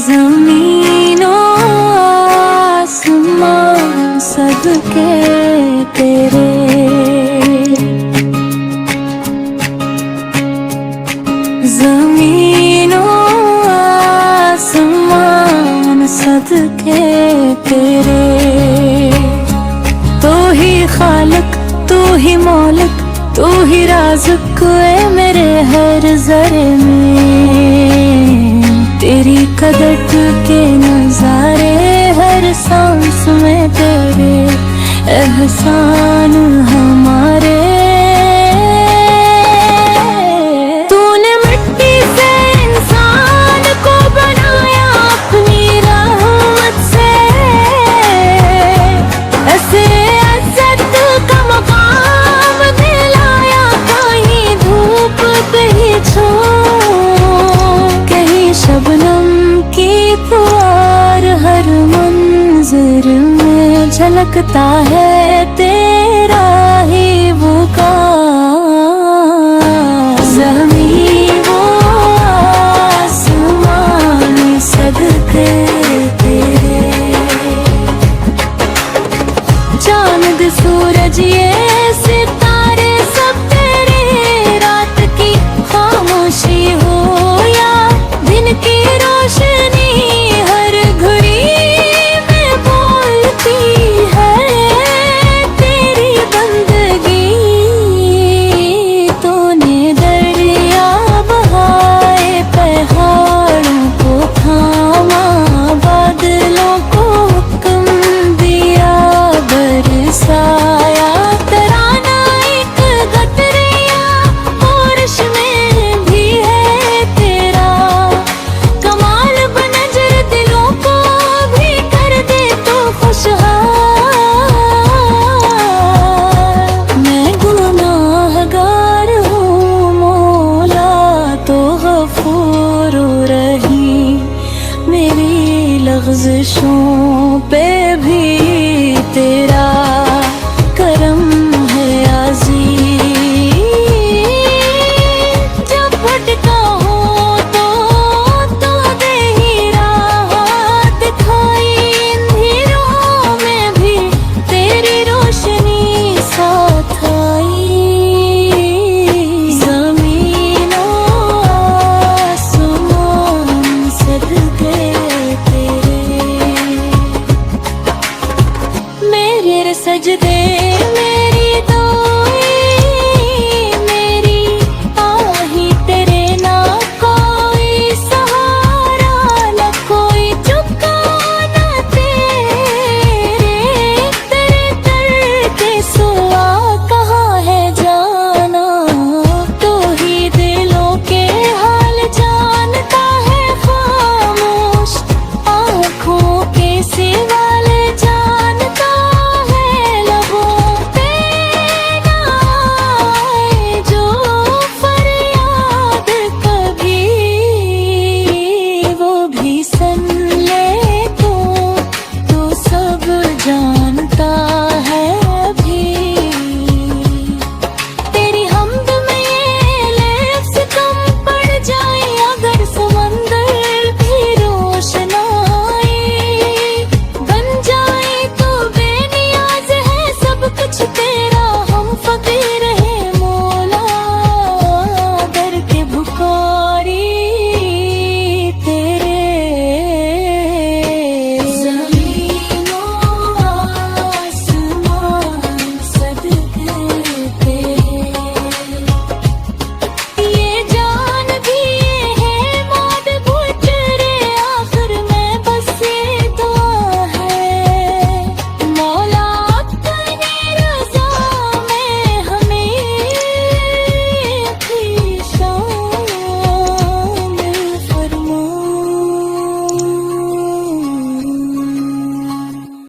ज़मीनों आसमां सदके तेरे, ज़मीनों आसमान सदके तेरे। तू ही खालिक, तू ही मौलिक, तू ही राज़िक है मेरे हर ज़रे में। तेरी कदर के नज़ारे हर सांस में तेरे एहसान हमारे। तूने मिट्टी से इंसान को बनाया अपनी रहमत से, ऐसे इज्जत का मकाम दिलाया कहीं धूप कहीं छाँव, कहीं शबनम की फुहार हर मंज़र में झलकता है तेरा